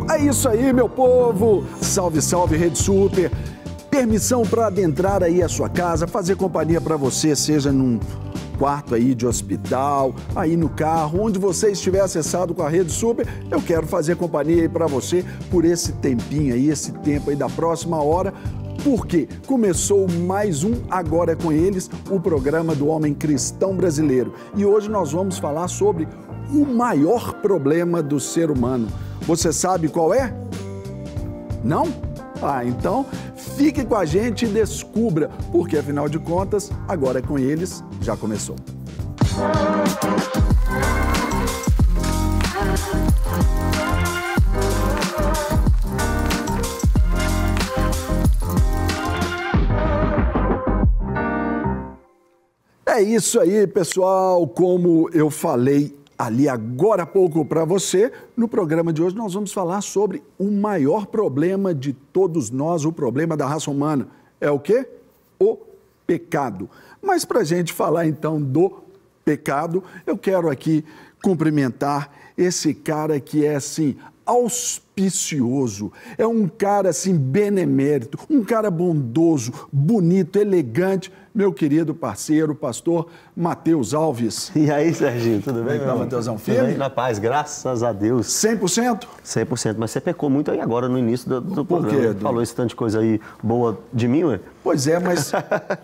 É isso aí, meu povo! Salve, salve, Rede Super! Permissão para adentrar aí a sua casa, fazer companhia para você, seja num quarto aí de hospital, aí no carro, onde você estiver acessado com a Rede Super, eu quero fazer companhia aí para você por esse tempinho aí, esse tempo aí da próxima hora, porque começou mais um Agora é com Eles, o programa do Homem Cristão Brasileiro. E hoje nós vamos falar sobre o maior problema do ser humano. Você sabe qual é? Não? Ah, então fique com a gente e descubra, porque afinal de contas, Agora é com Eles já começou. É isso aí, pessoal. Como eu falei ali agora há pouco para você, no programa de hoje nós vamos falar sobre o maior problema de todos nós, o problema da raça humana. É o quê? O pecado. Mas para a gente falar então do pecado, eu quero aqui cumprimentar esse cara que é assim, auspicioso, é um cara assim benemérito, um cara bondoso, bonito, elegante, meu querido parceiro, pastor Matheus Alves. E aí, Serginho, tudo bem? Como é que tá, Matheusão? Firme? Na paz, graças a Deus. 100%? 100%, mas você pecou muito aí agora no início do Por programa. quê, Edu? Falou esse tanto de coisa aí boa de mim, ué? Pois é, mas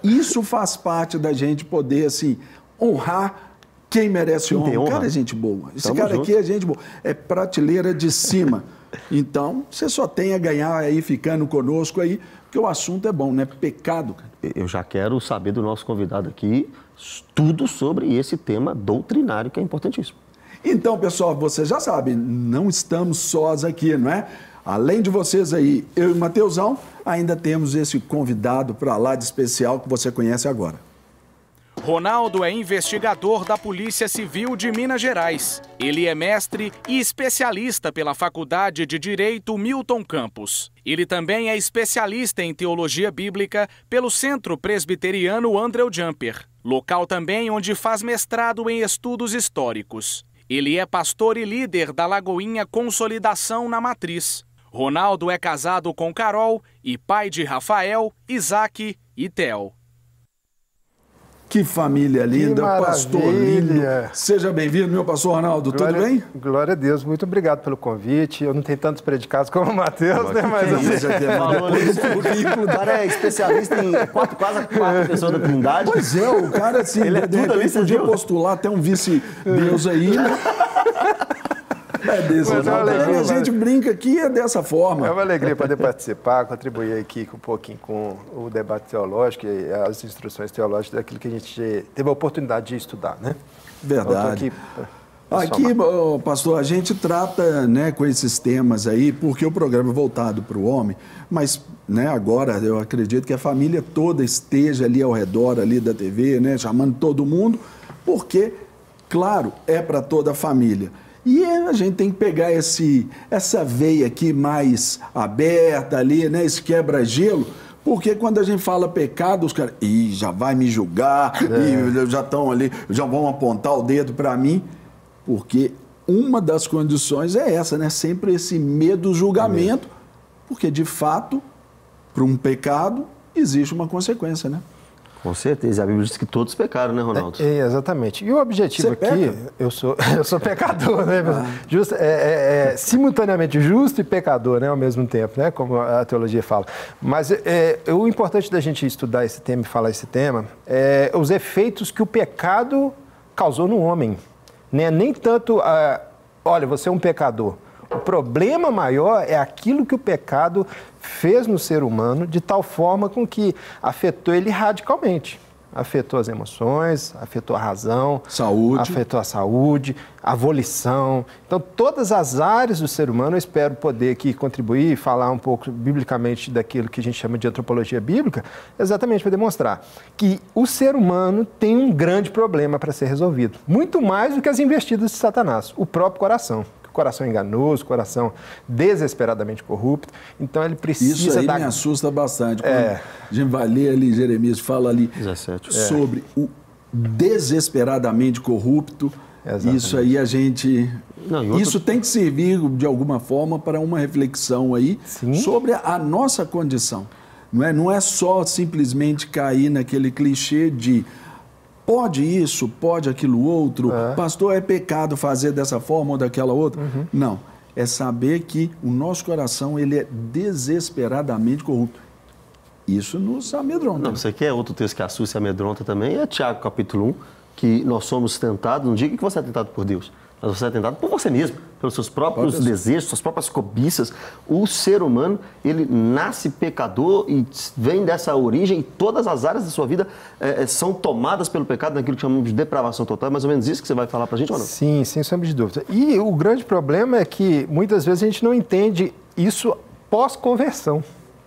isso faz parte da gente poder, assim, honrar quem merece honra. O cara é gente boa. Esse Tamo cara junto. aqui é gente boa. É prateleira de cima. Então, você só tem a ganhar aí ficando conosco aí, porque o assunto é bom, né? Pecado, cara. Eu já quero saber do nosso convidado aqui tudo sobre esse tema doutrinário que é importantíssimo. Então, pessoal, você já sabe, não estamos sós aqui, não é? Além de vocês aí, eu e o Matheusão, ainda temos esse convidado para lá de especial que você conhece agora. Ronaldo é investigador da Polícia Civil de Minas Gerais. Ele é mestre e especialista pela Faculdade de Direito Milton Campos. Ele também é especialista em teologia bíblica pelo Centro Presbiteriano Andrew Jumper, local também onde faz mestrado em estudos históricos. Ele é pastor e líder da Lagoinha Consolidação na Matriz. Ronaldo é casado com Carol e pai de Rafael, Isaac e Theo. Que família linda, pastor lindo. Seja bem-vindo, meu pastor Ronaldo, tudo bem? Glória a Deus, muito obrigado pelo convite. Eu não tenho tantos predicados como o Matheus, né? Mas O cara é especialista em quase a quarta pessoa da Trindade. Pois é, o cara assim, Ele é de tudo ali, repente você podia viu? postular até um vice-deus aí, né? É desse Mas jeito. olha, A gente brinca aqui é dessa forma. é uma alegria poder participar, contribuir aqui um pouquinho com o debate teológico e as instruções teológicas daquilo que a gente teve a oportunidade de estudar, né? Verdade. Então, tô Aqui, pastor, a gente trata, né, com esses temas aí, porque o programa é voltado para o homem, mas, né, agora eu acredito que a família toda esteja ali ao redor ali da TV, né, chamando todo mundo, porque, claro, é para toda a família. E a gente tem que pegar essa veia aqui mais aberta ali, né, esse quebra-gelo, porque quando a gente fala pecado, os caras, já vai me julgar, já estão ali, já vão apontar o dedo para mim. Porque uma das condições é essa, né? Sempre esse medo do julgamento, porque de fato, para um pecado, existe uma consequência, né? Com certeza. A Bíblia diz que todos pecaram, né, Ronaldo? Exatamente. E o objetivo Você aqui, peca? eu sou pecador, né? Simultaneamente justo e pecador, né, ao mesmo tempo, né? Como a teologia fala. Mas o importante da gente estudar esse tema e falar esse tema é os efeitos que o pecado causou no homem. Né? Nem tanto, olha, você é um pecador. O problema maior é aquilo que o pecado fez no ser humano de tal forma com que afetou ele radicalmente. Afetou as emoções, afetou a razão, afetou a saúde, a volição. Então, todas as áreas do ser humano, eu espero poder aqui contribuir e falar um pouco biblicamente daquilo que a gente chama de antropologia bíblica, exatamente para demonstrar que o ser humano tem um grande problema para ser resolvido. Muito mais do que as investidas de Satanás, o próprio coração. Coração enganoso, coração desesperadamente corrupto. Então ele precisa... Isso aí me assusta bastante. Quando a gente vai ler ali, Jeremias fala ali 17. sobre o desesperadamente corrupto. Exatamente. Isso aí a gente... Isso tem que servir, de alguma forma, para uma reflexão aí sobre a nossa condição. Não é só simplesmente cair naquele clichê de pode isso, pode aquilo outro, pastor, é pecado fazer dessa forma ou daquela outra. Não, é saber que o nosso coração ele é desesperadamente corrupto. Isso nos amedronta. Não, você quer outro texto que assusta e amedronta também? É Tiago, capítulo 1, que nós somos tentados, não diga que você é tentado por Deus, mas você é tentado por você mesmo, pelos seus próprios desejos, suas próprias cobiças. O ser humano, ele nasce pecador e vem dessa origem, e todas as áreas da sua vida são tomadas pelo pecado, naquilo que chamamos de depravação total. É mais ou menos isso que você vai falar pra gente ou não? Sim, sem sombra de dúvida. E o grande problema é que muitas vezes a gente não entende isso pós-conversão.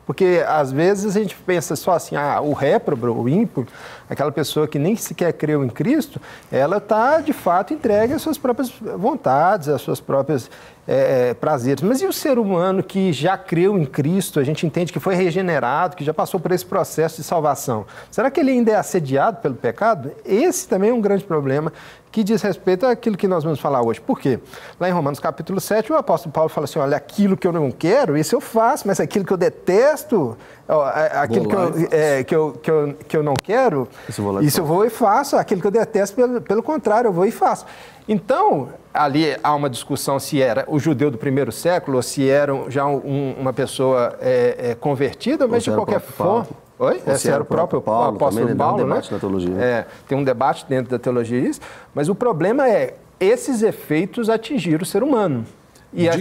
Porque, às vezes, a gente pensa só assim, o réprobo, o ímpio, aquela pessoa que nem sequer creu em Cristo, ela está, de fato, entregue às suas próprias vontades, às suas próprias prazeres. Mas e o ser humano que já creu em Cristo, a gente entende que foi regenerado, que já passou por esse processo de salvação? Será que ele ainda é assediado pelo pecado? Esse também é um grande problema que diz respeito àquilo que nós vamos falar hoje. Por quê? Lá em Romanos capítulo 7, o apóstolo Paulo fala assim, olha, aquilo que eu não quero, isso eu faço, mas aquilo que eu detesto, aquilo que eu não quero, isso eu vou e faço, aquilo que eu detesto, pelo contrário, eu vou e faço. Então, ali há uma discussão se era o judeu do primeiro século ou se era já uma pessoa convertida, mas de qualquer forma... Oi? Esse era o próprio apóstolo Paulo, né? Na teologia. Tem um debate dentro da teologia disso, mas o problema é esses efeitos atingir o ser humano.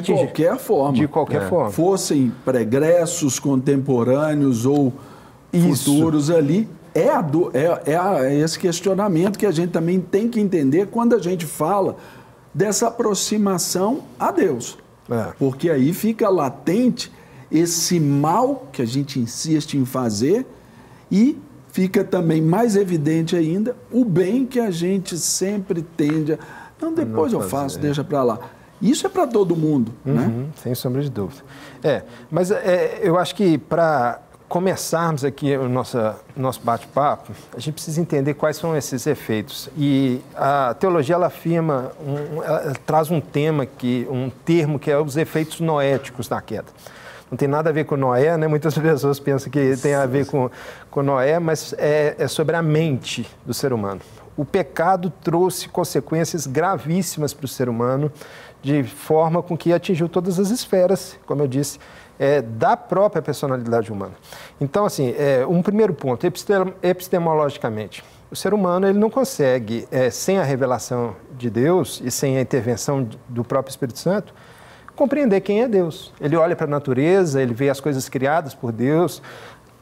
Qualquer forma. De qualquer forma. Fossem pregressos, contemporâneos ou futuros ali, é esse questionamento que a gente também tem que entender quando a gente fala dessa aproximação a Deus. Porque aí fica latente esse mal que a gente insiste em fazer e fica também mais evidente ainda o bem que a gente sempre tende a... Não, depois eu faço, deixa para lá. Isso é para todo mundo, né? Sem sombra de dúvida. Mas eu acho que para começarmos aqui o nosso bate-papo, a gente precisa entender quais são esses efeitos. E a teologia, ela afirma, ela traz um termo que é os efeitos noéticos da queda. Não tem nada a ver com Noé, né? Muitas pessoas pensam que tem a ver com Noé, mas é sobre a mente do ser humano. O pecado trouxe consequências gravíssimas para o ser humano, de forma com que atingiu todas as esferas, como eu disse, da própria personalidade humana. Então, assim, um primeiro ponto, epistemologicamente, o ser humano ele não consegue, sem a revelação de Deus e sem a intervenção do próprio Espírito Santo, compreender quem é Deus. Ele olha para a natureza, ele vê as coisas criadas por Deus.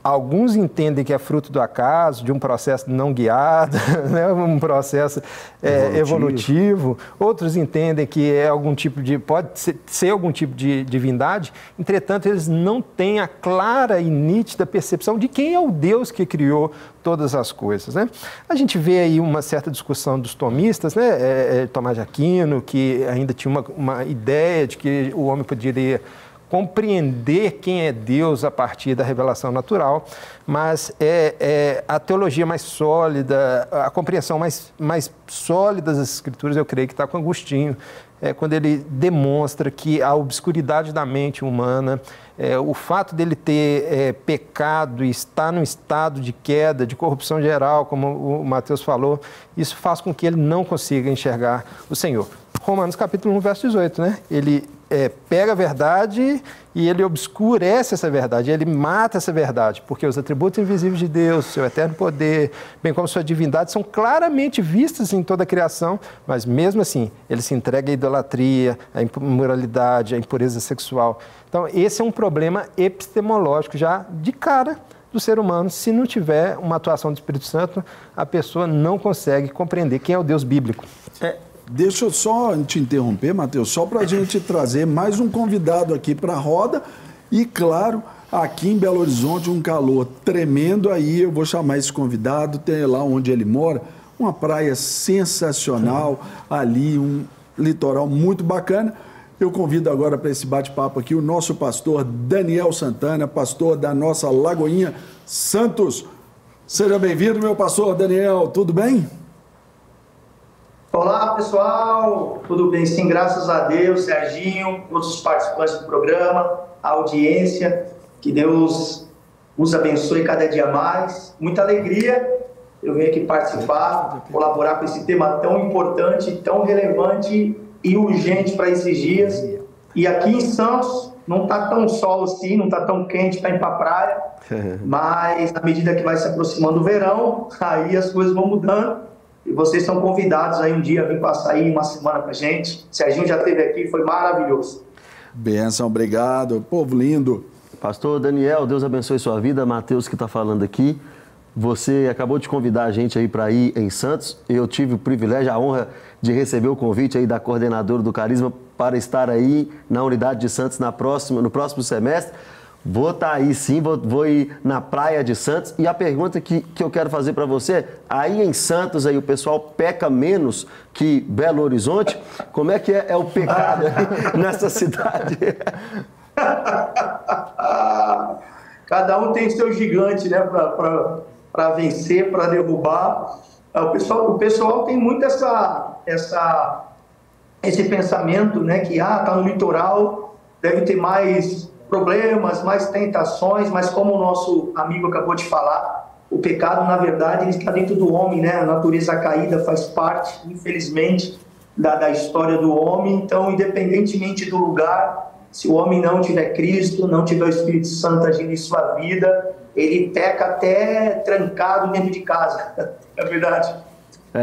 Alguns entendem que é fruto do acaso, de um processo não guiado, né? Um processo evolutivo. Outros entendem que é pode ser algum tipo de divindade. Entretanto, eles não têm a clara e nítida percepção de quem é o Deus que criou todas as coisas, né? A gente vê aí uma certa discussão dos tomistas, né? Tomás de Aquino, que ainda tinha uma ideia de que o homem poderia compreender quem é Deus a partir da revelação natural, mas a teologia mais sólida, a compreensão mais sólida das Escrituras, eu creio que está com Agostinho, quando ele demonstra que a obscuridade da mente humana, o fato dele ter pecado e estar num estado de queda, de corrupção geral, como o Mateus falou, isso faz com que ele não consiga enxergar o Senhor. Romanos capítulo 1, verso 18, né? Ele pega a verdade e ele obscurece essa verdade, ele mata essa verdade, porque os atributos invisíveis de Deus, seu eterno poder, bem como sua divindade, são claramente vistos em toda a criação, mas mesmo assim, ele se entrega à idolatria, à imoralidade, à impureza sexual. Então, esse é um problema epistemológico já de cara do ser humano. Se não tiver uma atuação do Espírito Santo, a pessoa não consegue compreender quem é o Deus bíblico. Deixa eu só te interromper, Mateus, só para a gente trazer mais um convidado aqui para a roda. E, claro, aqui em Belo Horizonte, um calor tremendo. Aí eu vou chamar esse convidado, tem lá onde ele mora, uma praia sensacional, ali um litoral muito bacana. Eu convido agora para esse bate-papo aqui o nosso pastor Daniel Santana, pastor da nossa Lagoinha Santos. Seja bem-vindo, meu pastor Daniel, tudo bem? Olá, pessoal, tudo bem? Sim, graças a Deus, Serginho, todos os participantes do programa, a audiência, que Deus nos abençoe cada dia mais. Muita alegria eu venho aqui participar, colaborar com esse tema tão importante, tão relevante e urgente para esses dias. E aqui em Santos não está tão sol assim, não está tão quente para ir para a praia, mas à medida que vai se aproximando o verão, aí as coisas vão mudando. E vocês são convidados aí um dia a vir passar aí uma semana com a gente. Serginho já esteve aqui, foi maravilhoso. Bênção, obrigado. Povo lindo. Pastor Daniel, Deus abençoe sua vida. Matheus que está falando aqui. Você acabou de convidar a gente aí para ir em Santos. Eu tive o privilégio, a honra de receber o convite aí da coordenadora do Carisma para estar aí na unidade de Santos no próximo semestre. Vou estar aí sim, vou ir na praia de Santos. E a pergunta que eu quero fazer para você, aí em Santos aí o pessoal peca menos que Belo Horizonte? Como é que é o pecado aí nessa cidade? Cada um tem seu gigante, né, para vencer, para derrubar. O pessoal tem muito esse pensamento, né, que tá no litoral, deve ter mais problemas, mais tentações, mas como o nosso amigo acabou de falar, o pecado, na verdade, ele está dentro do homem, né? A natureza caída faz parte, infelizmente, da história do homem. Então, independentemente do lugar, se o homem não tiver Cristo, não tiver o Espírito Santo agindo em sua vida, ele peca até trancado dentro de casa. É verdade.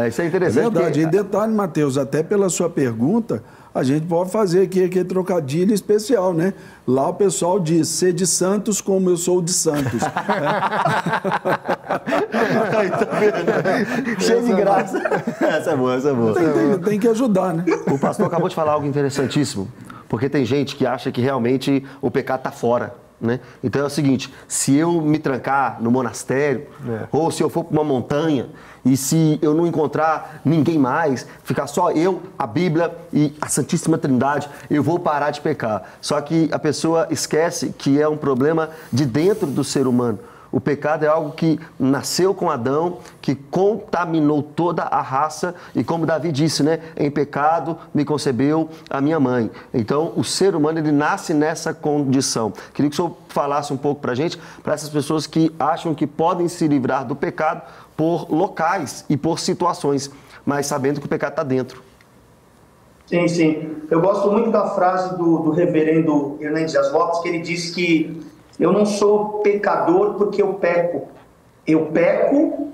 Isso é interessante. É verdade. E detalhe, Matheus, até pela sua pergunta, a gente pode fazer aqui aquele trocadilho especial, né? Lá o pessoal diz, ser de Santos como eu sou de Santos. Cheio de graça. Essa é boa, essa é boa. Tem que ajudar, né? O pastor acabou de falar algo interessantíssimo, porque tem gente que acha que realmente o pecado está fora. Né? Então é o seguinte, se eu me trancar no monastério, ou se eu for para uma montanha, e se eu não encontrar ninguém mais, ficar só eu, a Bíblia e a Santíssima Trindade, eu vou parar de pecar. Só que a pessoa esquece que é um problema de dentro do ser humano. O pecado é algo que nasceu com Adão, que contaminou toda a raça, e como Davi disse, né? Em pecado me concebeu a minha mãe. Então, o ser humano, ele nasce nessa condição. Queria que o senhor falasse um pouco para a gente, para essas pessoas que acham que podem se livrar do pecado por locais e por situações, mas sabendo que o pecado está dentro. Sim, sim. Eu gosto muito da frase do reverendo Hernandes Dias Lopes, que ele diz que eu não sou pecador porque eu peco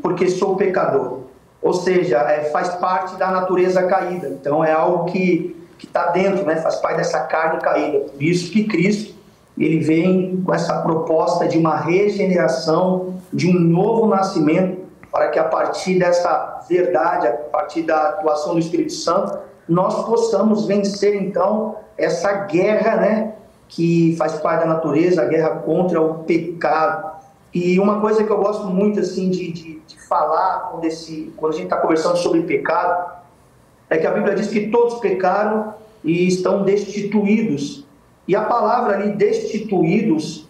porque sou pecador. Ou seja, faz parte da natureza caída. Então é algo que está dentro, né? Faz parte dessa carne caída. Por isso que Cristo, ele vem com essa proposta de uma regeneração, de um novo nascimento, para que a partir dessa verdade, a partir da atuação do Espírito Santo, nós possamos vencer então essa guerra, né? Que faz parte da natureza, a guerra contra o pecado. E uma coisa que eu gosto muito assim de falar quando a gente está conversando sobre pecado, é que a Bíblia diz que todos pecaram e estão destituídos. E a palavra ali, destituídos,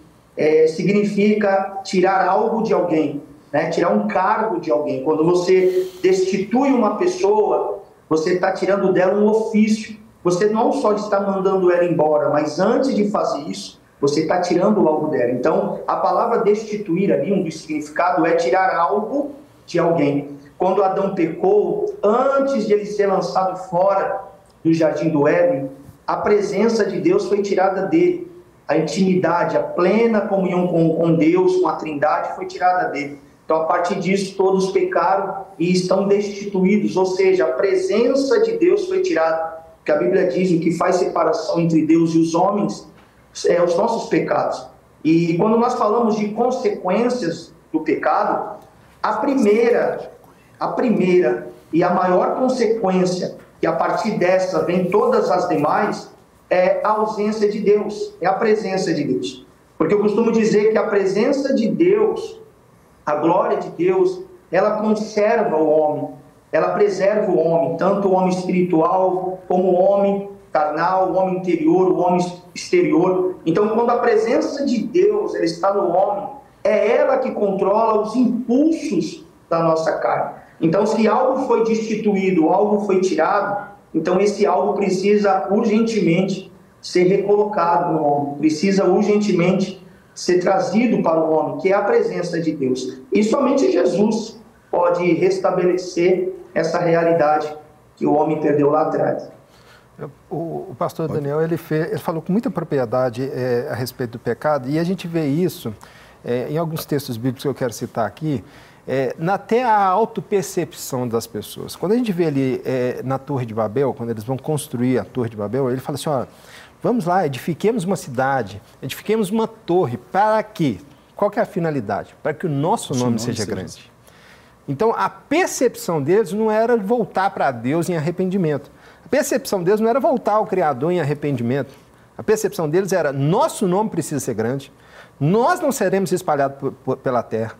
significa tirar algo de alguém, né? Tirar um cargo de alguém. Quando você destitui uma pessoa, você está tirando dela um ofício. Você não só está mandando ela embora, mas antes de fazer isso, você está tirando algo dela. Então, a palavra destituir ali, um dos significados, é tirar algo de alguém. Quando Adão pecou, antes de ele ser lançado fora do jardim do Éden, a presença de Deus foi tirada dele. A intimidade, a plena comunhão com Deus, com a Trindade, foi tirada dele. Então, a partir disso, todos pecaram e estão destituídos, ou seja, a presença de Deus foi tirada. Que a Bíblia diz o que faz separação entre Deus e os homens é os nossos pecados. E quando nós falamos de consequências do pecado, a primeira e a maior consequência, que a partir dessa vem todas as demais, é a ausência de Deus, é a presença de Deus. Porque eu costumo dizer que a presença de Deus, a glória de Deus, ela conserva o homem. Ela preserva o homem, tanto o homem espiritual como o homem carnal, o homem interior, o homem exterior. Então, quando a presença de Deus ela está no homem, é ela que controla os impulsos da nossa carne. Então, se algo foi destituído, algo foi tirado, então esse algo precisa urgentemente ser recolocado no homem, precisa urgentemente ser trazido para o homem, que é a presença de Deus. E somente Jesus pode restabelecer essa realidade que o homem perdeu lá atrás. O pastor Daniel, ele falou com muita propriedade a respeito do pecado, e a gente vê isso em alguns textos bíblicos que eu quero citar aqui, até a autopercepção das pessoas. Quando a gente vê ali na Torre de Babel, quando eles vão construir a Torre de Babel, ele fala assim, ó, vamos lá, edifiquemos uma cidade, edifiquemos uma torre, para quê? Qual que é a finalidade? Para que o nosso nome seja grande. Então, a percepção deles não era voltar para Deus em arrependimento. A percepção deles não era voltar ao Criador em arrependimento. A percepção deles era, nosso nome precisa ser grande, nós não seremos espalhados pela terra.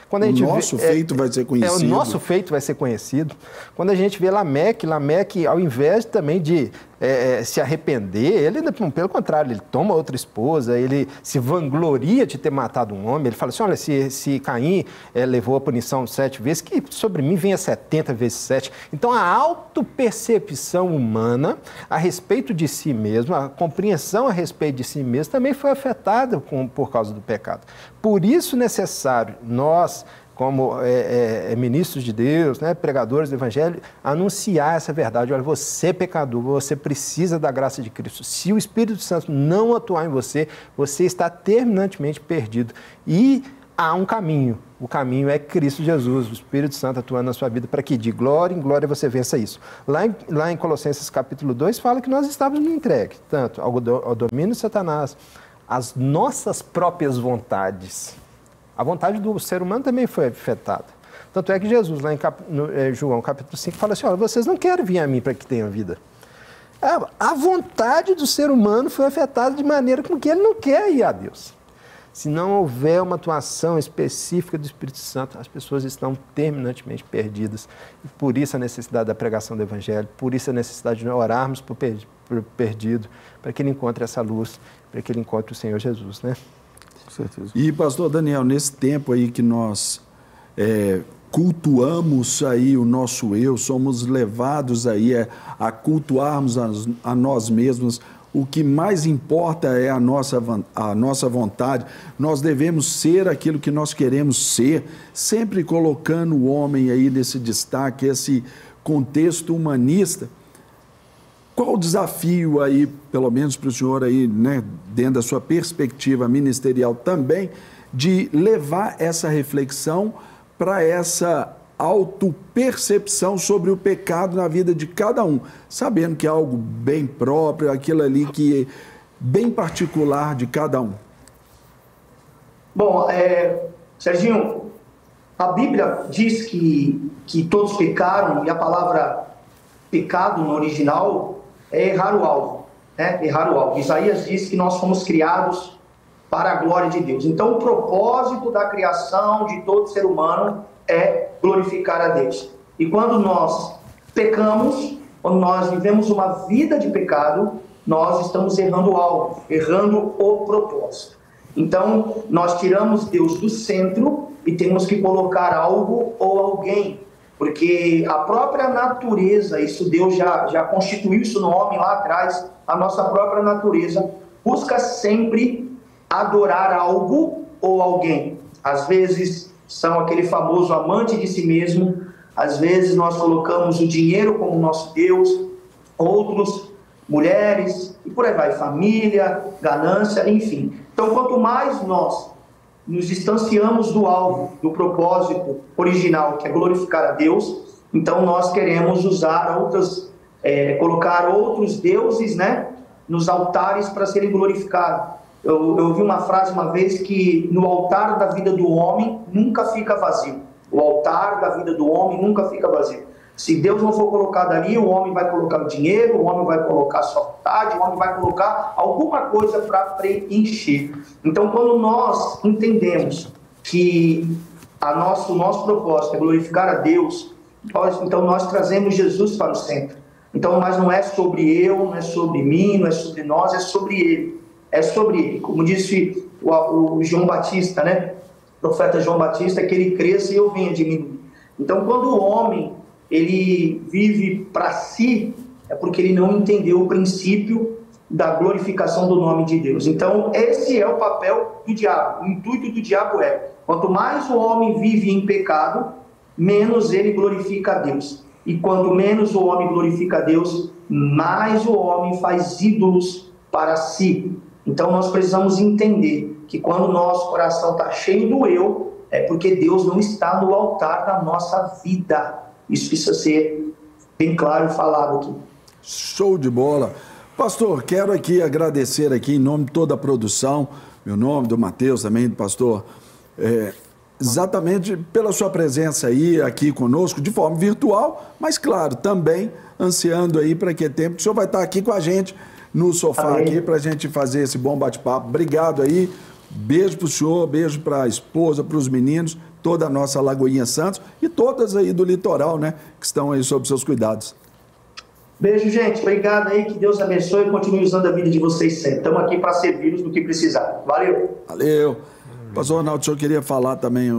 Quando a gente nosso feito vai ser conhecido. O nosso feito vai ser conhecido. Quando a gente vê Lameque, ao invés também de se arrepender, ele, pelo contrário, ele toma outra esposa, ele se vangloria de ter matado um homem, ele fala assim, olha, se Caim levou a punição 7 vezes, que sobre mim venha 70 vezes 7. Então, a autopercepção humana a respeito de si mesmo, a compreensão a respeito de si mesmo, também foi afetada por causa do pecado. Por isso, necessário, nós, como ministros de Deus, né, pregadores do Evangelho, anunciar essa verdade. Olha, você é pecador, você precisa da graça de Cristo. Se o Espírito Santo não atuar em você, você está terminantemente perdido. E há um caminho. O caminho é Cristo Jesus, o Espírito Santo atuando na sua vida para que de glória em glória você vença isso. Lá em Colossenses capítulo 2 fala que nós estávamos entregues, tanto ao domínio de Satanás, às nossas próprias vontades. A vontade do ser humano também foi afetada. Tanto é que Jesus, lá em João capítulo 5, fala assim, olha, vocês não querem vir a mim para que tenham vida. A vontade do ser humano foi afetada de maneira com que ele não quer ir a Deus. Se não houver uma atuação específica do Espírito Santo, as pessoas estão terminantemente perdidas. E por isso a necessidade da pregação do Evangelho, por isso a necessidade de orarmos por perdido, para que ele encontre essa luz, para que ele encontre o Senhor Jesus, né? Com certeza. E, pastor Daniel, nesse tempo aí que nós cultuamos aí o nosso eu, somos levados aí a cultuarmos a nós mesmos, o que mais importa é a nossa vontade. Nós devemos ser aquilo que nós queremos ser, sempre colocando o homem aí nesse destaque, esse contexto humanista. Qual o desafio aí, pelo menos para o senhor aí, né, dentro da sua perspectiva ministerial também, de levar essa reflexão para essa autopercepção sobre o pecado na vida de cada um, sabendo que é algo bem próprio, aquilo ali que é bem particular de cada um? Bom, Serginho, a Bíblia diz que todos pecaram, e a palavra pecado no original é errar o alvo, né? Errar o alvo. Isaías diz que nós fomos criados para a glória de Deus. Então, o propósito da criação de todo ser humano é glorificar a Deus. E quando nós pecamos, quando nós vivemos uma vida de pecado, nós estamos errando o alvo, errando o propósito. Então, nós tiramos Deus do centro e temos que colocar algo ou alguém, porque a própria natureza, isso Deus já constituiu isso no homem lá atrás, a nossa própria natureza busca sempre adorar algo ou alguém. Às vezes são aquele famoso amante de si mesmo, às vezes nós colocamos o dinheiro como nosso Deus, outros, mulheres, e por aí vai, família, ganância, enfim. Então, quanto mais nós nos distanciamos do alvo, do propósito original, que é glorificar a Deus, então nós queremos usar colocar outros deuses, né, nos altares para serem glorificados. Eu ouvi uma frase uma vez que no altar da vida do homem nunca fica vazio. O altar da vida do homem nunca fica vazio. Se Deus não for colocado ali, o homem vai colocar o dinheiro, o homem vai colocar a sua vontade, o homem vai colocar alguma coisa para preencher. Então, quando nós entendemos que o nosso propósito é glorificar a Deus, então nós trazemos Jesus para o centro. Então, mas não é sobre eu, não é sobre mim, não é sobre nós, é sobre Ele. É sobre Ele. Como disse o João Batista, né? O profeta João Batista, que Ele cresça e eu venha diminuir. Então, quando o homem ele vive para si, é porque ele não entendeu o princípio da glorificação do nome de Deus. Então, esse é o papel do diabo. O intuito do diabo é, quanto mais o homem vive em pecado, menos ele glorifica a Deus. E quanto menos o homem glorifica a Deus, mais o homem faz ídolos para si. Então, nós precisamos entender que quando o nosso coração está cheio do eu, é porque Deus não está no altar da nossa vida. Isso precisa ser bem claro e falado aqui. Show de bola. Pastor, quero aqui agradecer aqui em nome de toda a produção, meu nome, do Matheus também, do pastor, exatamente pela sua presença aí, aqui conosco, de forma virtual, mas claro, também ansiando aí para que tempo que o senhor vai estar aqui com a gente no sofá aqui para a gente fazer esse bom bate-papo. Obrigado aí, beijo para o senhor, beijo para a esposa, para os meninos, toda a nossa Lagoinha Santos e todas aí do litoral, né, que estão aí sob seus cuidados. Beijo, gente. Obrigado aí. Que Deus abençoe e continue usando a vida de vocês sempre. Estamos aqui para servir-los no que precisar. Valeu. Valeu. Pastor Ronaldo, o senhor queria falar também?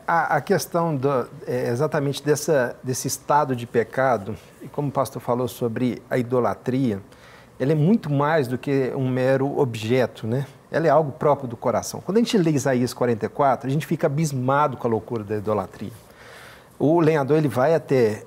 A questão exatamente desse estado de pecado, e como o pastor falou sobre a idolatria, ela é muito mais do que um mero objeto, né? Ela é algo próprio do coração. Quando a gente lê Isaías 44, a gente fica abismado com a loucura da idolatria. O lenhador ele vai até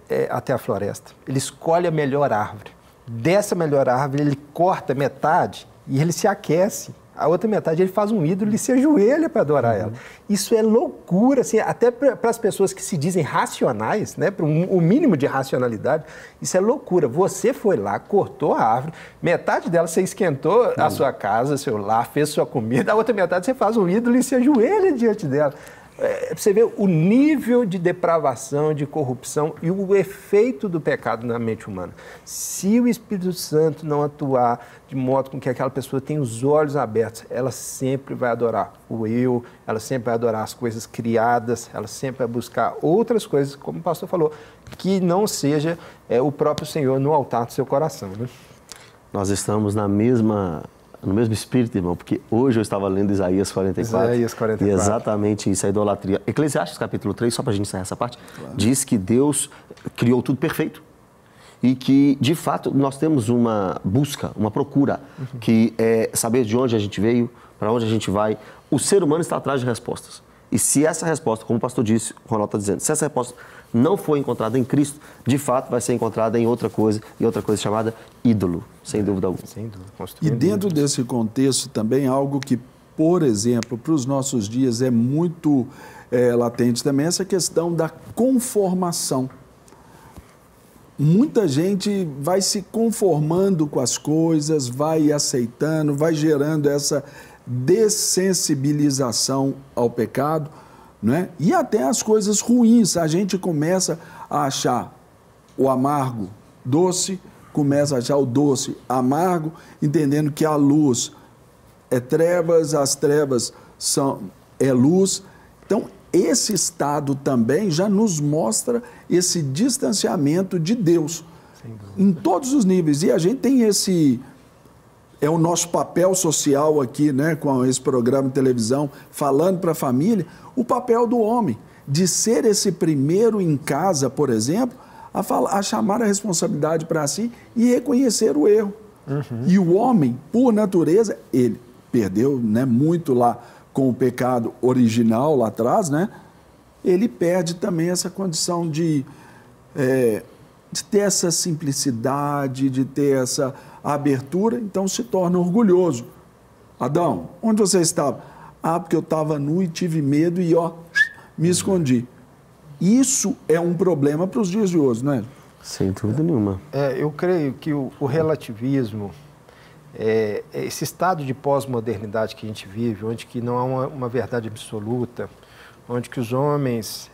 a floresta, ele escolhe a melhor árvore. Dessa melhor árvore ele corta metade e ele se aquece. A outra metade ele faz um ídolo e se ajoelha para adorar ela. Isso é loucura, assim, até para as pessoas que se dizem racionais, né, para o mínimo de racionalidade, isso é loucura. Você foi lá, cortou a árvore, metade dela você esquentou a sua casa, seu lar, fez sua comida, a outra metade você faz um ídolo e se ajoelha diante dela. Você vê o nível de depravação, de corrupção e o efeito do pecado na mente humana. Se o Espírito Santo não atuar de modo com que aquela pessoa tenha os olhos abertos, ela sempre vai adorar o eu, ela sempre vai adorar as coisas criadas, ela sempre vai buscar outras coisas, como o pastor falou, que não seja o próprio Senhor no altar do seu coração, né? Nós estamos no mesmo espírito, irmão, porque hoje eu estava lendo Isaías 44. Isaías 44. E exatamente isso, a idolatria. Eclesiastes capítulo 3, só para a gente encerrar essa parte, diz que Deus criou tudo perfeito. E que, de fato, nós temos uma busca, uma procura, que é saber de onde a gente veio, para onde a gente vai. O ser humano está atrás de respostas. E se essa resposta, como o pastor disse, o Ronaldo está dizendo, se essa resposta não foi encontrada em Cristo, de fato vai ser encontrada em outra coisa chamada ídolo, sem dúvida alguma. Sem dúvida. E dentro desse contexto também algo que, por exemplo, para os nossos dias é muito latente também, essa questão da conformação. Muita gente vai se conformando com as coisas, vai aceitando, vai gerando essa dessensibilização ao pecado, né? E até as coisas ruins. A gente começa a achar o amargo doce, começa a achar o doce amargo, entendendo que a luz é trevas, as trevas é luz. Então, esse estado também já nos mostra esse distanciamento de Deus em todos os níveis. E a gente tem é o nosso papel social aqui, né, com esse programa de televisão, falando para a família, o papel do homem, de ser esse primeiro em casa, por exemplo, a chamar a responsabilidade para si e reconhecer o erro. E o homem, por natureza, ele perdeu, né, muito lá com o pecado original lá atrás, né? Ele perde também essa condição de ter essa simplicidade, de ter essa abertura, então se torna orgulhoso. Adão, onde você estava? Ah, porque eu estava nu e tive medo e me escondi. Isso é um problema para os dias de hoje, não é? Sem dúvida nenhuma. Eu creio que o relativismo, esse estado de pós-modernidade que a gente vive, onde que não há uma verdade absoluta, onde que os homens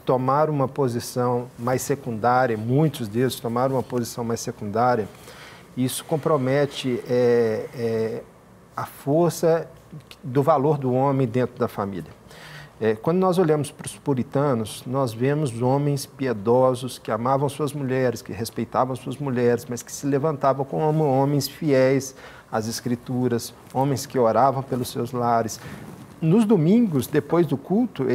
tomaram uma posição mais secundária, muitos deles tomaram uma posição mais secundária, isso compromete a força do valor do homem dentro da família. Quando nós olhamos para os puritanos, nós vemos homens piedosos que amavam suas mulheres, que respeitavam suas mulheres, mas que se levantavam como homens fiéis às Escrituras, homens que oravam pelos seus lares. nos domingos, depois do culto,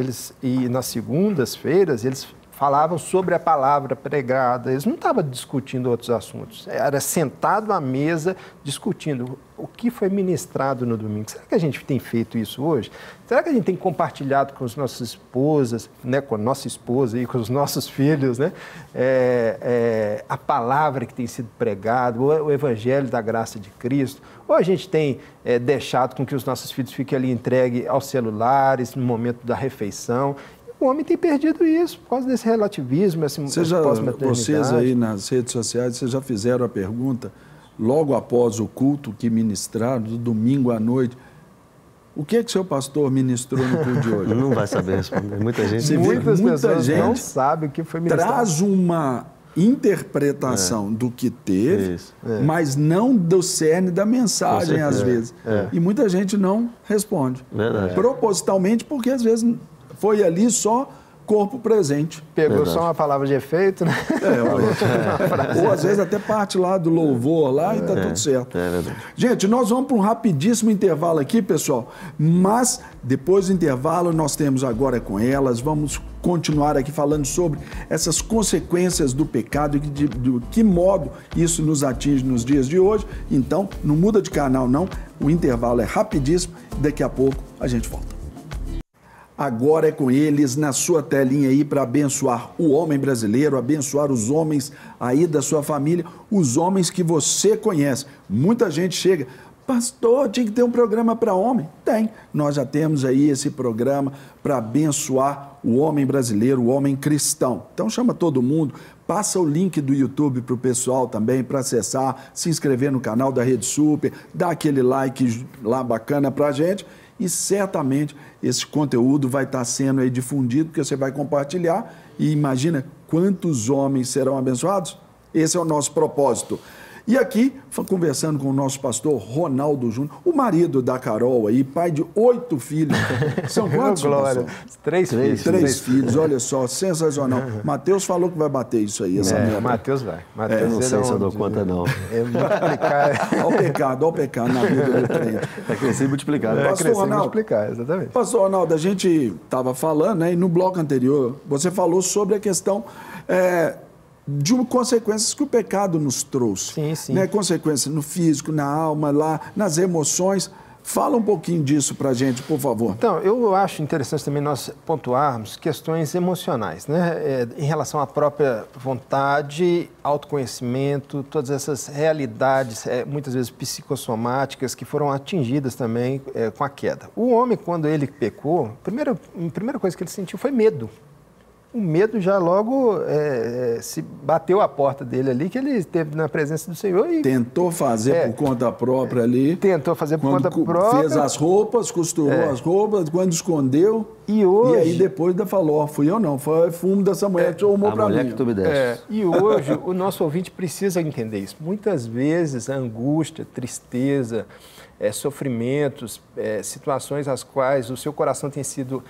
e nas segundas-feiras, eles falavam sobre a palavra pregada, eles não estavam discutindo outros assuntos, era sentado à mesa discutindo o que foi ministrado no domingo. Será que a gente tem feito isso hoje? Será que a gente tem compartilhado com as nossas esposas, né, com a nossa esposa e com os nossos filhos, né, a palavra que tem sido pregada, o evangelho da graça de Cristo? Ou a gente tem deixado com que os nossos filhos fiquem ali entregues aos celulares no momento da refeição? O homem tem perdido isso por causa desse relativismo, esse pós-maternidade. Vocês aí nas redes sociais, vocês já fizeram a pergunta, logo após o culto que ministraram, do domingo à noite, o que é que o seu pastor ministrou no culto de hoje? Não vai saber responder. Muita gente... Muitas pessoas não sabem o que foi ministrado. Traz uma interpretação do que teve, mas não do cerne da mensagem, às vezes. E muita gente não responde. Verdade. Propositalmente, porque às vezes... foi ali só corpo presente. Pegou só uma palavra de efeito, né? Ou às vezes até parte lá do louvor lá e tá tudo certo. Gente, nós vamos para um rapidíssimo intervalo aqui, pessoal. Mas depois do intervalo nós temos agora com elas, vamos continuar aqui falando sobre essas consequências do pecado e de que modo isso nos atinge nos dias de hoje. Então, não muda de canal não, o intervalo é rapidíssimo, daqui a pouco a gente volta. Agora é com eles na sua telinha aí para abençoar o homem brasileiro, abençoar os homens aí da sua família, os homens que você conhece. Muita gente chega, pastor, tinha que ter um programa para homem. Tem, nós já temos aí esse programa para abençoar o homem brasileiro, o homem cristão. Então chama todo mundo, passa o link do YouTube para o pessoal também, para acessar, se inscrever no canal da Rede Super, dá aquele like lá bacana para a gente. E certamente esse conteúdo vai estar sendo aí difundido, porque você vai compartilhar e imagina quantos homens serão abençoados. Esse é o nosso propósito. E aqui, conversando com o nosso pastor Ronaldo Júnior, o marido da Carol aí, pai de 8 filhos. São quantos, Glória. Três filhos. Três filhos, olha só, sensacional. Mateus falou que vai bater isso aí, essa meta. Mateus vai. Não sei se eu dou conta, não. Olha o pecado na vida do crente. Vai crescer e multiplicar. Pastor Ronaldo, multiplicar, exatamente. Pastor Ronaldo, a gente estava falando, né, e no bloco anterior, você falou sobre a questão... de consequências que o pecado nos trouxe. Sim, sim. Né? Consequências no físico, na alma, lá, nas emoções. Fala um pouquinho disso para a gente, por favor. Então, eu acho interessante também nós pontuarmos questões emocionais, né? Em relação à própria vontade, autoconhecimento, todas essas realidades, muitas vezes psicossomáticas, que foram atingidas também com a queda. O homem, quando ele pecou, a primeira coisa que ele sentiu foi medo. O medo já logo se bateu a porta dele ali, que ele esteve na presença do Senhor. E tentou fazer por conta própria ali. Tentou fazer por conta própria. Fez as roupas, costurou as roupas, quando escondeu. E aí depois ainda falou, fui eu não, foi fumo dessa mulher que arrumou para mim. A mulher que tu me deste. E hoje o nosso ouvinte precisa entender isso. Muitas vezes a angústia, tristeza, sofrimentos, situações às quais o seu coração tem sido...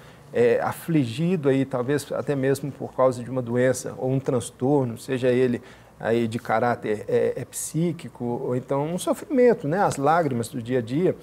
afligido aí, talvez até mesmo por causa de uma doença ou um transtorno, seja ele aí de caráter psíquico ou então um sofrimento, né? As lágrimas do dia a dia,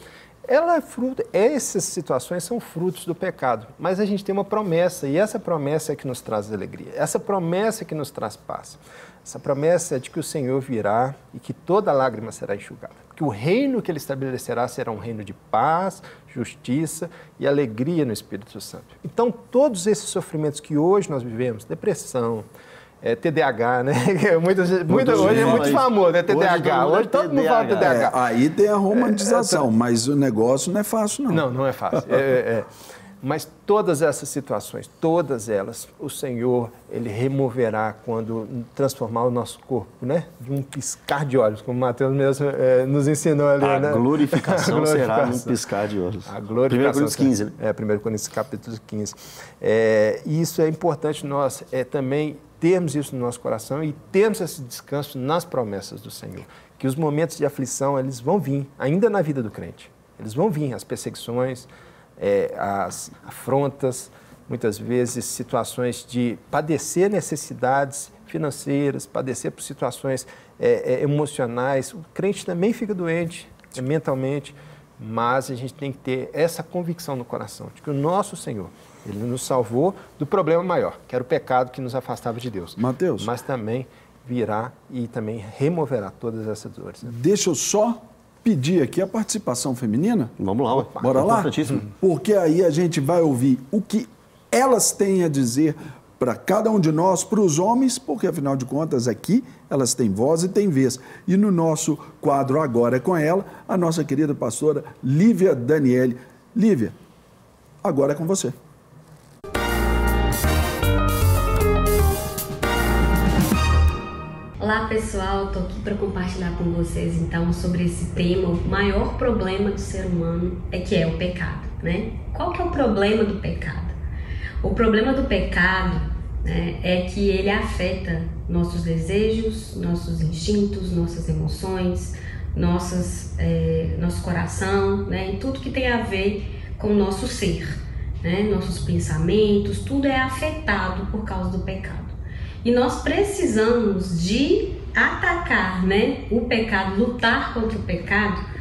essas situações são frutos do pecado, mas a gente tem uma promessa e essa promessa é que nos traz alegria, essa promessa é que nos traz paz. Essa promessa é de que o Senhor virá e que toda lágrima será enxugada. Que o reino que Ele estabelecerá será um reino de paz, justiça e alegria no Espírito Santo. Então, todos esses sofrimentos que hoje nós vivemos, depressão, TDAH, né? Hoje é muito famoso, né? TDAH. Hoje todo mundo fala TDAH. Aí tem a romantização, mas o negócio não é fácil, não. Não é fácil. Mas todas essas situações, todas elas, o Senhor, Ele removerá quando transformar o nosso corpo, né? De um piscar de olhos, como o Mateus mesmo nos ensinou ali, né? A glorificação será num piscar de olhos. A glorificação. 1 Coríntios 15, né? 1 Coríntios capítulo 15. E isso é importante nós também termos isso no nosso coração e termos esse descanso nas promessas do Senhor. Que os momentos de aflição, eles vão vir, ainda na vida do crente. Eles vão vir, as perseguições, as afrontas, muitas vezes situações de padecer necessidades financeiras, padecer por situações emocionais. O crente também fica doente mentalmente, mas a gente tem que ter essa convicção no coração de que o nosso Senhor, Ele nos salvou do problema maior, que era o pecado que nos afastava de Deus. Mateus. Mas também virá e também removerá todas essas dores. Deixa eu só pedir aqui a participação feminina. Vamos lá. Bora lá? Porque aí a gente vai ouvir o que elas têm a dizer para cada um de nós, para os homens, porque afinal de contas aqui elas têm voz e têm vez. E no nosso quadro Agora é com ela, a nossa querida pastora Lívia Daniele. Lívia, agora é com você. Olá pessoal, estou aqui para compartilhar com vocês então sobre esse tema. O maior problema do ser humano é o pecado, né? Qual que é o problema do pecado? O problema do pecado, né, é que ele afeta nossos desejos, nossos instintos, nossas emoções, nosso coração, né, e tudo que tem a ver com o nosso ser, né, nossos pensamentos, tudo é afetado por causa do pecado. E nós precisamos de atacar, né, o pecado, lutar contra o pecado.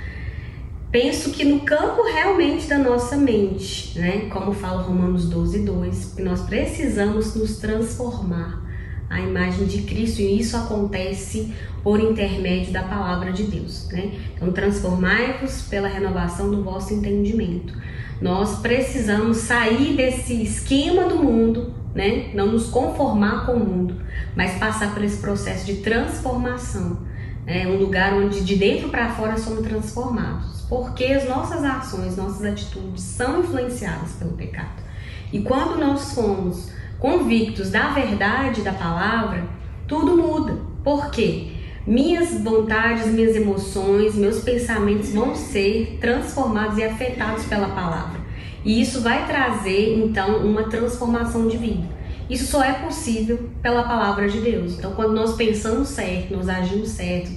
Penso que no campo realmente da nossa mente, né? Como fala Romanos 12:2, que nós precisamos nos transformar à imagem de Cristo, e isso acontece por intermédio da palavra de Deus, né? Então, transformai-vos pela renovação do vosso entendimento. Nós precisamos sair desse esquema do mundo, né? Não nos conformar com o mundo, mas passar por esse processo de transformação. É um lugar onde de dentro para fora somos transformados. Porque as nossas ações, nossas atitudes são influenciadas pelo pecado. E quando nós somos convictos da verdade da palavra, tudo muda. Por quê? Minhas vontades, minhas emoções, meus pensamentos vão ser transformados e afetados pela palavra. E isso vai trazer, então, uma transformação de vida. Isso só é possível pela palavra de Deus. Então, quando nós pensamos certo, nós agimos certo,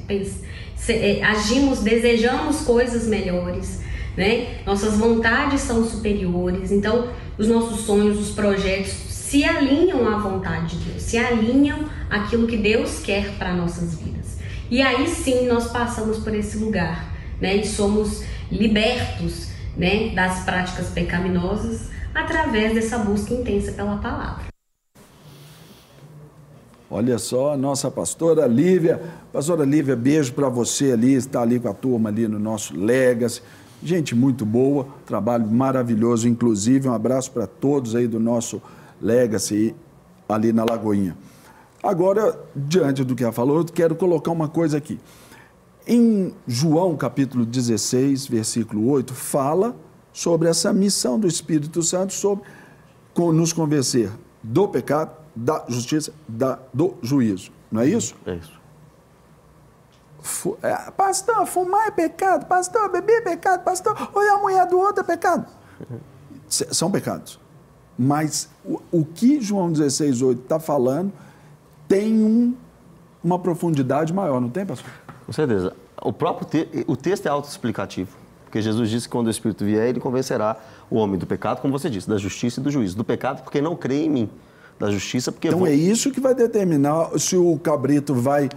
desejamos coisas melhores, né? Nossas vontades são superiores. Então, os nossos sonhos, os projetos se alinham à vontade de Deus, se alinham àquilo que Deus quer para nossas vidas. E aí sim nós passamos por esse lugar, né? E somos libertos, né, das práticas pecaminosas através dessa busca intensa pela palavra. Olha só, a nossa pastora Lívia. Pastora Lívia, beijo para você ali, está ali com a turma ali no nosso Legacy. Gente muito boa, trabalho maravilhoso, inclusive um abraço para todos aí do nosso Legacy ali na Lagoinha. Agora, diante do que ela falou, eu quero colocar uma coisa aqui. Em João capítulo 16, versículo 8, fala sobre essa missão do Espírito Santo, sobre nos convencer do pecado, da justiça, do juízo. Não é isso? É isso. Pastor, fumar é pecado. Pastor, beber é pecado. Pastor, olhar a mulher do outro é pecado. São pecados. Mas o que João 16:8 está falando tem uma profundidade maior, não tem, pastor? Com certeza. O texto é autoexplicativo. Porque Jesus disse que quando o Espírito vier, ele convencerá o homem do pecado, como você disse, da justiça e do juízo. Do pecado porque não crê em mim. Da justiça porque... Então é isso que vai determinar se o cabrito vai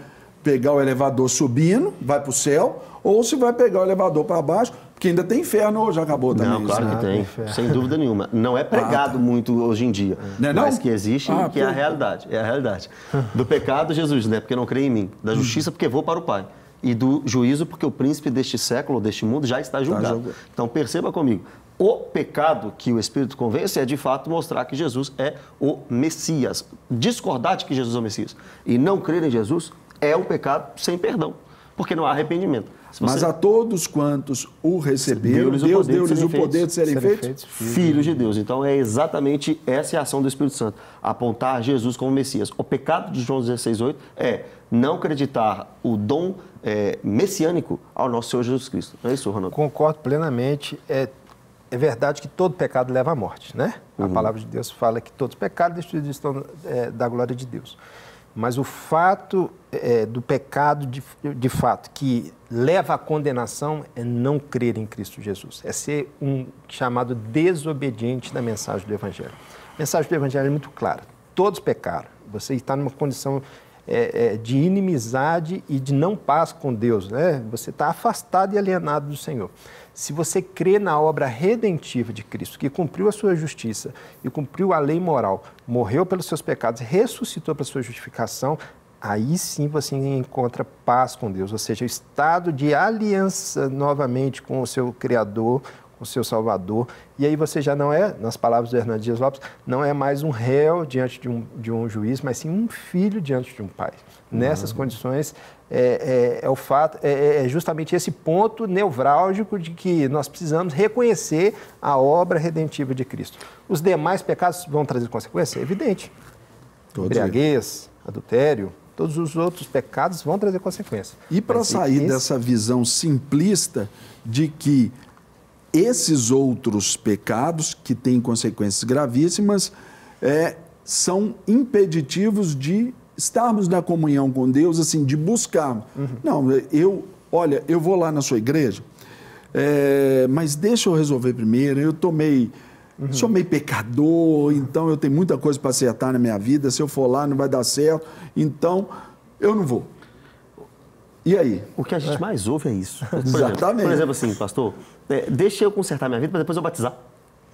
pegar o elevador subindo, vai para o céu, ou se vai pegar o elevador para baixo, porque ainda tem inferno ou já acabou também. Não, claro isso, que né? tem, sem dúvida nenhuma. Não é pregado muito hoje em dia, mas que existe, que é a realidade. É a realidade. Do pecado, Jesus, né? Porque não crê em mim. Da justiça, porque vou para o Pai. E do juízo, porque o príncipe deste século, deste mundo, já está julgado. Então, perceba comigo. O pecado que o Espírito convence é, de fato, mostrar que Jesus é o Messias. Discordar de que Jesus é o Messias e não crer em Jesus é um pecado sem perdão, porque não há arrependimento. Mas a todos quantos o receberam, Deus deu-lhes o poder de serem feitos filhos de Deus. Então, é exatamente essa a ação do Espírito Santo, apontar Jesus como Messias. O pecado de João 16:8 é não acreditar o dom messiânico ao nosso Senhor Jesus Cristo. Não é isso, Ronaldo? Concordo plenamente. É verdade que todo pecado leva à morte, né? A palavra de Deus fala que todos os pecados destruídos estão da glória de Deus. Mas o fato do pecado, de fato, que leva à condenação é não crer em Cristo Jesus. É ser um chamado desobediente da mensagem do Evangelho. A mensagem do Evangelho é muito clara. Todos pecaram. Você está numa condição de inimizade e de não paz com Deus, né? Você está afastado e alienado do Senhor. Se você crê na obra redentiva de Cristo, que cumpriu a sua justiça e cumpriu a lei moral, morreu pelos seus pecados, ressuscitou para a sua justificação, aí sim você encontra paz com Deus, ou seja, o estado de aliança novamente com o seu Criador, com o seu Salvador, e aí você já não é, nas palavras do Hernando Dias Lopes, não é mais um réu diante de um juiz, mas sim um filho diante de um pai. Nessas condições, é justamente esse ponto nevrálgico de que nós precisamos reconhecer a obra redentiva de Cristo. Os demais pecados vão trazer consequência? É evidente. Embriaguez, adultério, todos os outros pecados vão trazer consequências. E para sair dessa visão simplista de que esses outros pecados, que têm consequências gravíssimas, são impeditivos de estarmos na comunhão com Deus, assim, de buscarmos. Não, eu vou lá na sua igreja, mas deixa eu resolver primeiro, sou meio pecador, então eu tenho muita coisa para acertar na minha vida, se eu for lá não vai dar certo, então eu não vou. E aí? O que a gente mais ouve é isso. Exatamente. Por exemplo, assim, pastor, deixa eu consertar minha vida para depois eu batizar.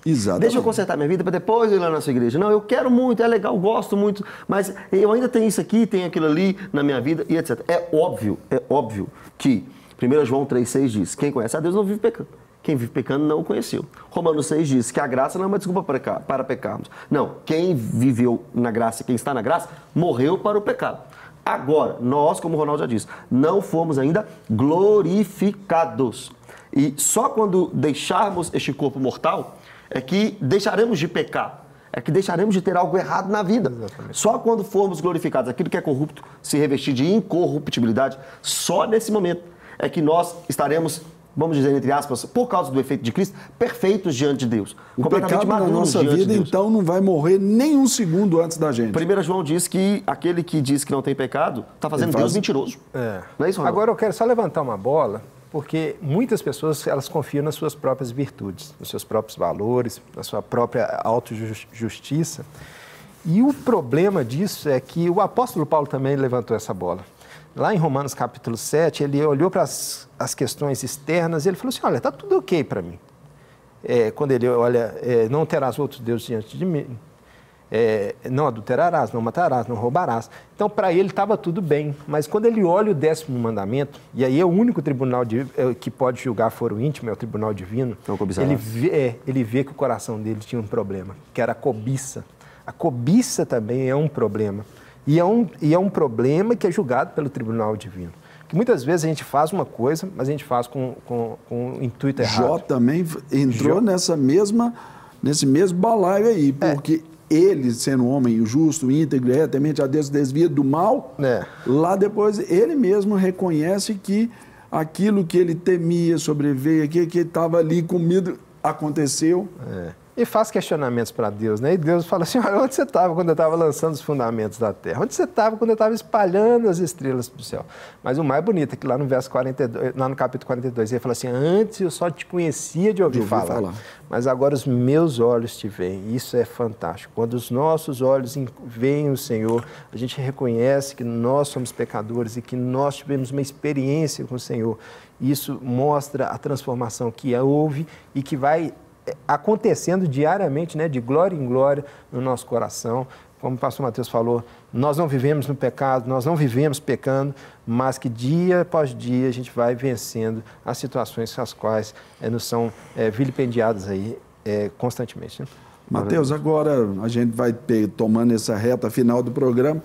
Exatamente. Deixa eu consertar minha vida para depois eu ir lá na sua igreja. Não, eu quero muito, é legal, gosto muito, mas eu ainda tenho isso aqui, tenho aquilo ali na minha vida e etc. É óbvio que 1 João 3,6 diz, quem conhece a Deus não vive pecando. Quem vive pecando não o conheceu. Romanos 6 diz que a graça não é uma desculpa para pecarmos. Não, quem viveu na graça, quem está na graça, morreu para o pecado. Agora, nós, como o Ronaldo já disse, não fomos ainda glorificados. E só quando deixarmos este corpo mortal é que deixaremos de pecar, é que deixaremos de ter algo errado na vida. Exatamente. Só quando formos glorificados, aquilo que é corrupto se revestir de incorruptibilidade, só nesse momento é que nós estaremos, vamos dizer, entre aspas, por causa do efeito de Cristo, perfeitos diante de Deus. O pecado na nossa vida, então, não vai morrer nem um segundo antes da gente. 1 João diz que aquele que diz que não tem pecado está fazendo Deus mentiroso. Não é isso, Ronaldo? Agora eu quero só levantar uma bola, porque muitas pessoas elas confiam nas suas próprias virtudes, nos seus próprios valores, na sua própria autojustiça. E o problema disso é que o apóstolo Paulo também levantou essa bola. Lá em Romanos capítulo 7, ele olhou para as questões externas e ele falou assim, olha, está tudo ok para mim. Quando ele olha, não terás outros deuses diante de mim, não adulterarás, não matarás, não roubarás. Então, para ele estava tudo bem. Mas quando ele olha o 10º mandamento, e aí é o único tribunal que pode julgar foro íntimo, é o tribunal divino, ele vê que o coração dele tinha um problema, que era a cobiça. A cobiça também é um problema. E é um problema que é julgado pelo tribunal divino. Que muitas vezes a gente faz uma coisa, mas a gente faz com o intuito errado. Jó também entrou nesse mesmo balaio aí, porque ele, sendo um homem justo, íntegro, retamente a Deus, desvia do mal, lá depois ele mesmo reconhece que aquilo que ele temia sobreveio, que estava ali com medo, aconteceu. E faz questionamentos para Deus, né? E Deus fala assim, olha, onde você estava quando eu estava lançando os fundamentos da terra? Onde você estava quando eu estava espalhando as estrelas do céu? Mas o mais bonito é que lá no verso 42, lá no capítulo 42, ele fala assim, antes eu só te conhecia de ouvir falar, mas agora os meus olhos te veem. Isso é fantástico. Quando os nossos olhos veem o Senhor, a gente reconhece que nós somos pecadores e que nós tivemos uma experiência com o Senhor. Isso mostra a transformação que houve e que vai acontecendo diariamente, né, de glória em glória no nosso coração. Como o pastor Mateus falou, nós não vivemos no pecado, nós não vivemos pecando, mas que dia após dia a gente vai vencendo as situações com as quais nos são vilipendiadas aí constantemente. Né? Mateus, agora a gente vai tomando essa reta final do programa.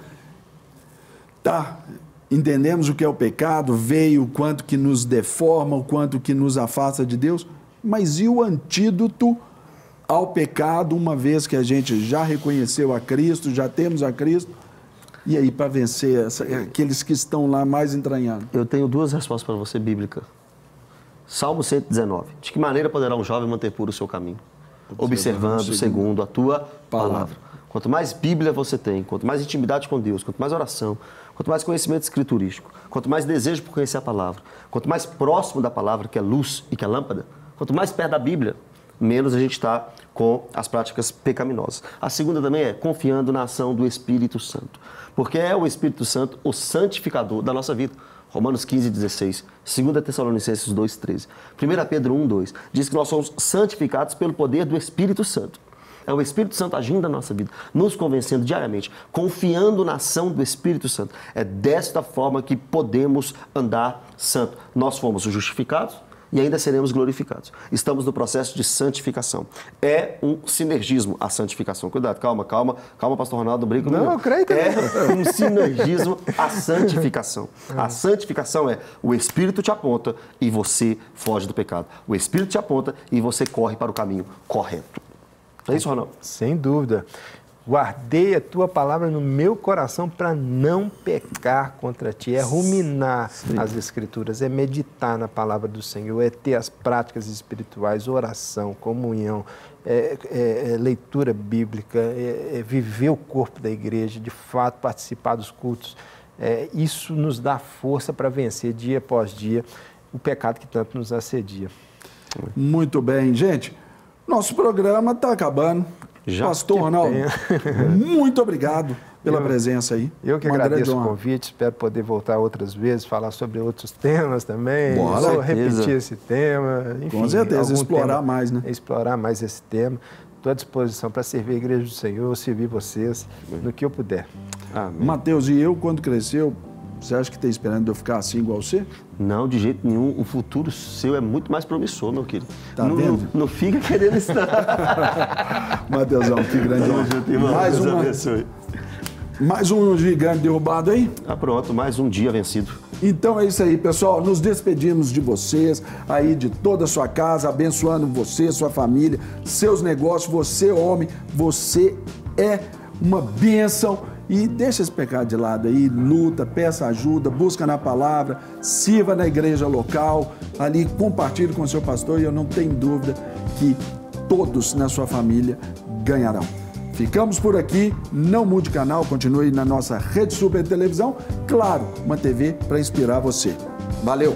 Entendemos o que é o pecado, veio o quanto que nos deforma, o quanto que nos afasta de Deus. Mas e o antídoto ao pecado, uma vez que a gente já reconheceu a Cristo, já temos a Cristo? E aí, para vencer aqueles que estão lá mais entranhados? Eu tenho 2 respostas para você, bíblica. Salmo 119. De que maneira poderá um jovem manter puro o seu caminho? Observando segundo a tua palavra. Quanto mais Bíblia você tem, quanto mais intimidade com Deus, quanto mais oração, quanto mais conhecimento escriturístico, quanto mais desejo por conhecer a palavra, quanto mais próximo da palavra, que é luz e que é lâmpada, quanto mais perto da Bíblia, menos a gente está com as práticas pecaminosas. A segunda também é confiando na ação do Espírito Santo, porque é o Espírito Santo o santificador da nossa vida. Romanos 15:16, 2 Tessalonicenses 2:13, 1 Pedro 1:2, diz que nós somos santificados pelo poder do Espírito Santo. É o Espírito Santo agindo na nossa vida, nos convencendo diariamente, confiando na ação do Espírito Santo. É desta forma que podemos andar santo. Nós fomos justificados e ainda seremos glorificados. Estamos no processo de santificação. É um sinergismo a santificação. Cuidado, calma, pastor Ronaldo, brinca comigo. Não, eu creio também. É um sinergismo a santificação. A santificação é o Espírito te aponta e você foge do pecado. O Espírito te aponta e você corre para o caminho correto. É isso, Ronaldo? Sem dúvida. Guardei a tua palavra no meu coração para não pecar contra ti. É ruminar as Escrituras, é meditar na palavra do Senhor, é ter as práticas espirituais, oração, comunhão, leitura bíblica, é viver o corpo da igreja, de fato participar dos cultos. Isso nos dá força para vencer dia após dia o pecado que tanto nos assedia. Muito bem, gente. Nosso programa está acabando. Já. Pastor Ronaldo, muito obrigado pela presença aí. Eu que agradeço o convite, espero poder voltar outras vezes, falar sobre outros temas também. Bora, repetir esse tema. Enfim, com certeza, explorar mais, né? Explorar mais esse tema. Estou à disposição para servir a Igreja do Senhor, servir vocês no que eu puder. Amém. Mateus, e eu, quando cresceu, você acha que está esperando eu ficar assim igual você? Não, de jeito nenhum. O futuro seu é muito mais promissor, meu querido. Tá vendo? Não fica querendo estar. Mateusão, que grande honra. Mais um gigante derrubado aí? Ah, pronto, mais um dia vencido. Então é isso aí, pessoal. Nos despedimos de vocês, aí de toda a sua casa, abençoando você, sua família, seus negócios. Você, homem, você é uma bênção. E deixa esse pecado de lado aí, luta, peça ajuda, busca na palavra, sirva na igreja local, ali compartilhe com o seu pastor e eu não tenho dúvida que todos na sua família ganharão. Ficamos por aqui, não mude canal, continue na nossa Rede Super Televisão, claro, uma TV para inspirar você. Valeu!